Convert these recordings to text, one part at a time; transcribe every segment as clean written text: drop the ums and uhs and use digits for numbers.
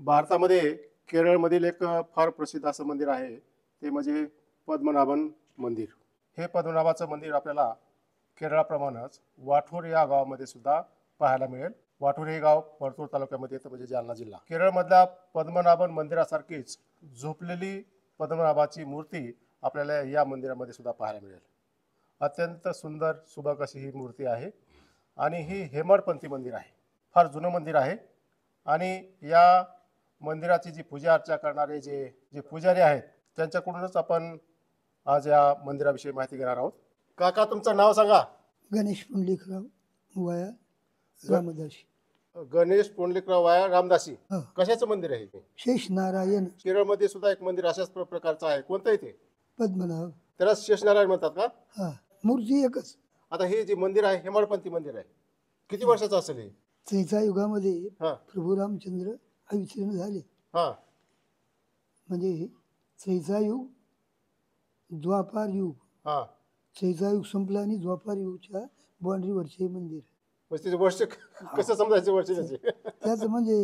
भारतामध्ये केरळमधील एक फार प्रसिद्ध असं मंदिर आहे, ते म्हणजे पद्मनाभन मंदिर. हे पद्मनाभाचं मंदिर आपल्याला केरळाप्रमाणेच वाठोर या गावामध्ये सुद्धा पाहायला मिळेल. वाठोर हे गाव परतूर तालुक्यामध्ये येतं, म्हणजे जालना जिल्हा. केरळमधल्या पद्मनाभन मंदिरासारखीच झोपलेली पद्मनाभाची मूर्ती आपल्याला या मंदिरामध्ये सुद्धा पाहायला मिळेल. अत्यंत सुंदर सुबक अशी ही मूर्ती आहे आणि ही हेमाडपंथी मंदिर आहे. फार जुनं मंदिर आहे आणि या मंदिराची जी पूजा अर्चा करणारे जे पुजारी आहेत त्यांच्याकडूनच आपण आज या मंदिराविषयी माहिती घेणार आहोत. काका, तुमचं नाव सांगा. गणेश पुंडलिकराव वाया रामदासी. गणेश पुंडलिकराव वाया रामदासी. हा. कशाचं मंदिर आहे हे? शेष नारायण केरळमध्ये सुद्धा एक मंदिर अशाच प्रकारचं आहे. कोणतं आहे ते? पद्मनाभ. त्याला शेषनारायण म्हणतात का? हा, मूर्ती एकच. आता हे जे मंदिर आहे हेमाडपंथी मंदिर आहे, किती वर्षाचं असेल हे? त्रेता युगामध्ये हा प्रभू रामचंद्र अवतीर्ण झाले. हा म्हणजे त्रेता युग, द्वापार युग. हा त्रेता युग संपला आणि द्वापार युगच्या बाउंड्रीवरचे हे मंदिर. म्हणजे त्याचे वर्ष कसं समजायचे वर्ष त्याचे? त्याचं म्हणजे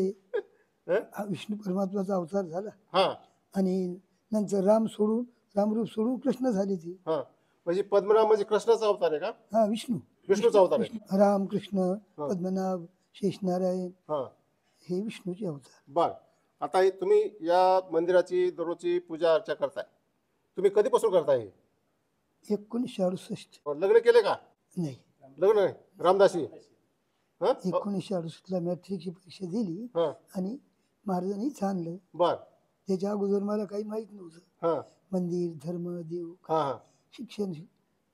हं? हा विष्णू परमात्माचा अवतार झाला हा आणि नंतर रामरूप सोडून कृष्ण झाले ते. हा म्हणजे पद्मनाभ म्हणजे कृष्णाचा अवतार आहे का? हा, विष्णू विष्णूचा अवतार आहे. राम कृष्ण पद्मनाभ शेषनारायण हा हे विष्णूचे अवतार. बर. आता हे तुम्ही या मंदिराची दररोजची पूजा अर्चा करताय, तुम्ही कधीपासून करताय? 1968. लग्न केले का? नाही, लग्न नाही. रामदासी. हा 1968ला मॅट्रिकची परीक्षा दिली हा आणि महाराजांनी आणलं. बर. त्याच्या अगोदर मला काही माहीत नव्हतं. हा मंदिर, धर्म, देव, हा हा शिक्षण.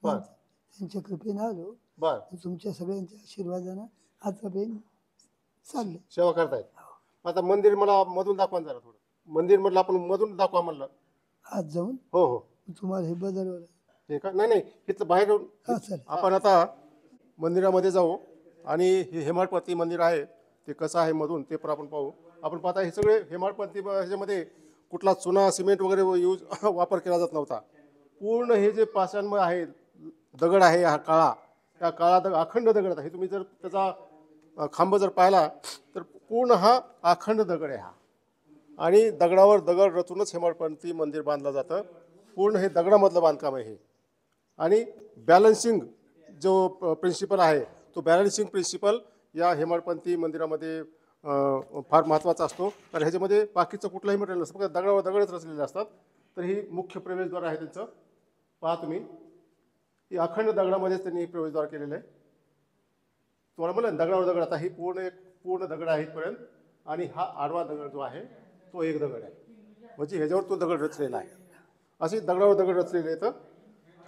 बर. त्यांच्या कृपेनं आलो. बर. तुमच्या सगळ्यांच्या आशीर्वादानं आतापर्यंत चाललं. सेवा करतायत. आता मंदिर मला मधून दाखवा जरा थोडं. मंदिर म्हटलं आपण मधून दाखवा म्हणलं. आज जाऊन हो हो. तुम्हाला हे बदलवलं. हे का? नाही नाही, इथलं बाहेर हा, चालेल. आपण आता मंदिरामध्ये जाऊ आणि हे हेमाडपंथी मंदिर आहे ते कसं आहे मधून ते पण आपण पाहू. आपण पाहता हे सगळे हेमाडपंथी ह्याच्यामध्ये कुठला चुना सिमेंट वगैरे वापर केला जात नव्हता. पूर्ण हे जे पाषाणमय आहे दगड आहे, हा काळा, त्या काळा अखंड दगड आहे. तुम्ही जर त्याचा खांब जर पाहिला तर पूर्ण हा अखंड दगड आहे हा. आणि दगडावर दगड रचूनच हेमाडपंथी मंदिर बांधलं जातं. पूर्ण हे दगडामधलं बांधकाम आहे हे. आणि बॅलन्सिंग जो प्रिन्सिपल आहे तो बॅलन्सिंग प्रिन्सिपल या हेमाडपंथी मंदिरामध्ये फार महत्त्वाचा असतो. कारण ह्याच्यामध्ये बाकीचं कुठलाही मटेरियल नसतं, फक्त दगडावर दगडच रचलेले असतात. तर ही मुख्य प्रवेशद्वार आहे त्यांचं. पहा तुम्ही, ही अखंड दगडामध्येच त्यांनी प्रवेशद्वार केलेलं आहे. तुम्हाला म्हणलं दगडावर दगड. आता ही पूर्ण दगड आहे इथपर्यंत आणि हा आडवा दगड जो आहे तो एक दगड आहे, म्हणजे ह्याच्यावर तो दगड रचलेला आहे. अशी दगडावर दगड रचलेले आहेत.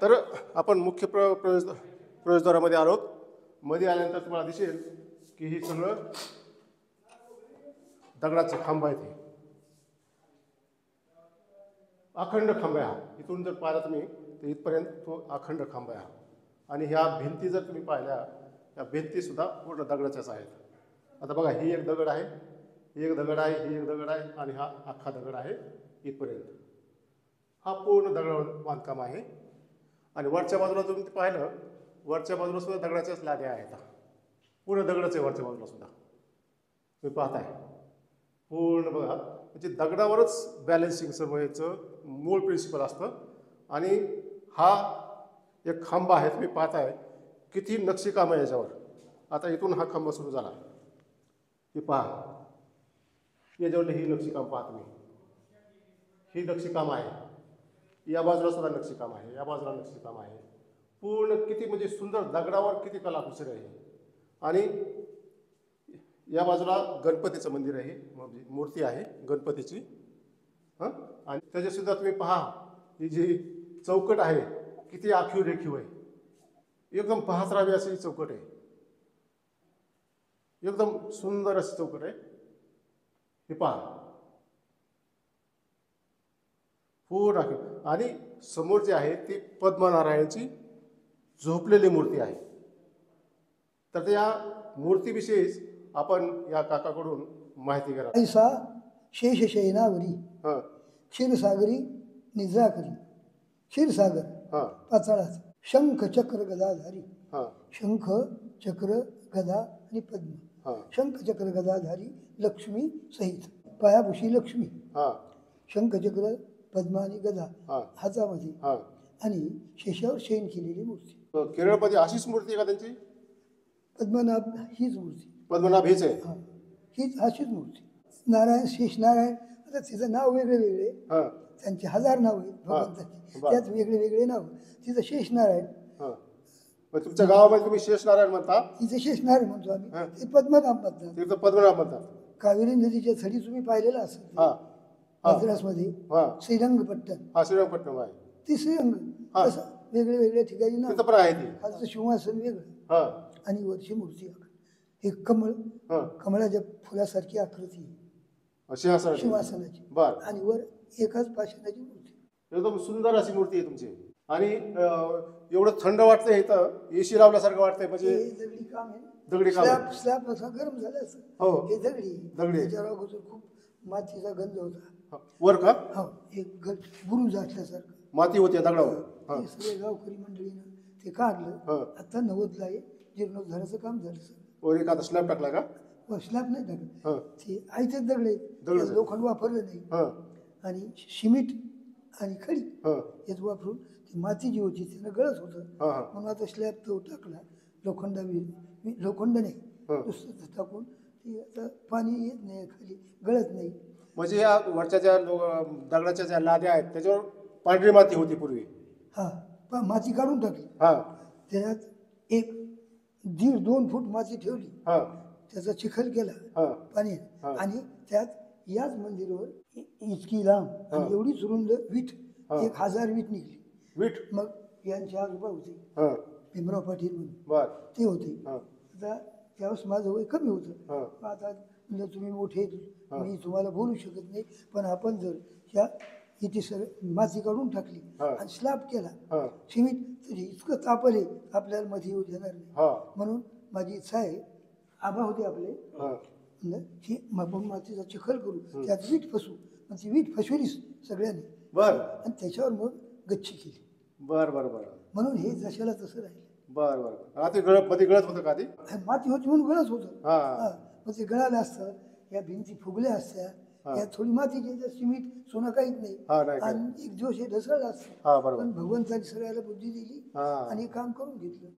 तर आपण मुख्य प्रवेशद्वारामध्ये आलो. मध्ये आल्यानंतर तुम्हाला दिसेल की ही सगळं दगडाचे खांब आहेत. हे अखंड खांब आहे हा. इथून जर पाहिला तुम्ही तर इथपर्यंत तो अखंड खांब आहे हा. आणि ह्या भिंती जर तुम्ही पाहिल्या, या भिंतीसुद्धा पूर्ण दगडाच्याच आहेत. आता बघा, ही एक दगड आहे, ही एक दगड आहे, ही एक दगड आहे आणि हा अख्खा दगड आहे इथपर्यंत. हा पूर्ण दगडावर बांधकाम आहे. आणि वरच्या बाजूला तुम्ही पाहिलं, वरच्या बाजूला सुद्धा दगडाच्याच लाद्या आहेत. पूर्ण दगडच आहे वरच्या बाजूला सुद्धा. तुम्ही पाहताय पूर्ण बघा, म्हणजे दगडावरच बॅलन्सिंग सर्व याचं मूळ प्रिन्सिपल असतं. आणि हा एक खांब आहे, तुम्ही पाहताय किती नक्षीकाम आहे याच्यावर. आता इथून हा खांब सुरू झाला, हे पहा, याच्यावर ही नक्षीकाम पहा तुम्ही. ही नक्षीकाम आहे. या बाजूला सुद्धा नक्षीकाम आहे, या बाजूला नक्षीकाम आहे. पूर्ण किती म्हणजे सुंदर दगडावर किती कलाकुसर आहे. आणि या बाजूला गणपतीचं मंदिर आहे, म्हणजे मूर्ती आहे गणपतीची. हां, आणि त्याच्यासुद्धा तुम्ही पहा, ही जी चौकट आहे किती आखीव रेखीव आहे. एकदम पाहत राहावी अशी चौकट आहे, एकदम सुंदर अशी चौकट आहे. हे पहा पूर्ण आखीव. आणि समोर जे आहे ती पद्मनारायणची झोपलेली मूर्ती आहे. तर त्या मूर्तीविषयीच आपण या काकाकडून माहिती घेणार. ऐसा शेषशयनावरी हां क्षीरसागरी निद्रा करी. क्षीरसागर हां पाताळाचा. शंख चक्र गदाधारी. हां शंख चक्र गदा आणि पद्म. हां शंख चक्र गदाधारी लक्ष्मी सहित. पायाभुशी लक्ष्मी, हां शंखचक्र, पद्मा आणि गदा हां हातामध्ये हां आणि शेषावर शयन केलेली मूर्ती. केरळमध्ये अशीच मूर्ती आहे का त्यांची? पद्मनाभ हीच मूर्ती. पद्मनाभ हेच आहे. हां, हीच अशीच मूर्ती. नारायण, शेष नारायण, आता तिचं नाव वेगळे वेगळे, हां त्यांचे 1000 नाव आहेत भगवंताची, बरं. त्यात वेगळे वेगळे नाव. तिचं शेष नारायण, हां मग तुमच्या गावामध्ये तुम्ही शेष नारायण म्हणता, तिचं शेष नारायण म्हणतो हां. आम्ही, ते पद्मनाभ म्हणतात. तिथं पद्मनाभ म्हणतात. कावेरी नदीच्या थडी तुम्ही पाहिलेला असेल हां हां मद्रासमध्ये हां श्रीरंगपट्टण, हा श्रीरंगपट्टणम आहे. ती श्रीरंग हां. तसं वेगळे वेगळ्या ठिकाणी नाव. तिथं पण आहे ती. खालचं सिंहासन वेगळं हां आणि वरची मूर्ती एक कमळ, हां कमळाच्या फुलासारखी आकृती सिंहासन सिंहासनाची बर आणि वर एकच पाषाणाची मूर्ती. एकदम सुंदर अशी मूर्ती आहे तुमची. आणि एवढं थंड वाटतंय इथं, एसी लावल्यासारखं वाटतंय म्हणजे. हे दगडी काम आहे. दगडी काम आहे. स्लॅब स्लॅब असा गरम झाला असं. हो. हे दगडी दगडी. त्याच्यावर अगोदर खूप मातीचा गंध होता. हा. वर का हो, एक बुरुज असल्यासारखं. माती होती या दगडावर? हा. ते सगळे गावकरी मंडळीनं ते काढलं. हा. आता 90ला आहे, जीर्णोद्धाराचं काम झालं सर. वर एक आता स्लॅब टाकला का? स्लॅब नाही टाकलं, हा. ते आयतेच दगड आहेत. दगड. त्यात लोखंड वापरलं नाही हा आणि सिमेंट आणि खडी हा हेच वापरून ती माती जी होती त्यानं गळत होतं. हा हा म्हणून आता स्लॅब तो टाकला, लोखंड नाही, हा. नुसतं टाकून ती आता पाणी येत नाही खाली, गळत नाही. म्हणजे या वरच्या ज्या दगडाच्या ज्या लाद्या आहेत त्याच्यावर पांढरी माती होती पूर्वी. हा, माती काढून टाकली, हा त्याच्यात 1.5-2 फूट माती ठेवली, हा त्याचा चिखल केला हा पाणी हा. आणि त्यात याच मंदिरावर इतकी लांब हा. आणि एवढीच रुंद वीट, हा. 1000 वीट निघली. वीट. मग यांचे आजोबा होते हा भीमराव पाटील म्हणून, बर. ते होते. हा आता त्यावेळेस माझं वय कमी होतं. हा मग आता म्हणलं तुम्ही मोठे, हा. मी तुम्हाला बोलू शकत नाही, पण आपण जर ह्या इथे सगळं माती काढून टाकली हा. आणि स्लॅब केला हा सिमेंट, तरी इतकं तापल आहे आपल्याला मध्ये येऊ देणार नाही. हा म्हणून माझी इच्छा आहे, आबा होते आपले, हा म्हणलं ही आपण मातीचा चिखल करू, त्यात वीट फसू. आणि ती वीट फसवलीच सगळ्यांनी बर आणि त्याच्यावर मग गच्ची केली. बर बर बर म्हणून हे जशाला तसं राहिलं. बर बर. ते गळत मध्ये गळत होतं का ते? माती होती म्हणून गळत होतं. हा. हा, मग ते गळालं असतं, या भिंती फुगल्या असत्या, हा. या थोडी मातीची, सिमेंट सोनं काहीच नाही, हा, नाही काय. आणि एक दिवस हे ढसळलं असतं. हा बरोबर. पण भगवंतानी सगळ्याला बुद्धी दिली हा आणि हे काम करून घेतलं.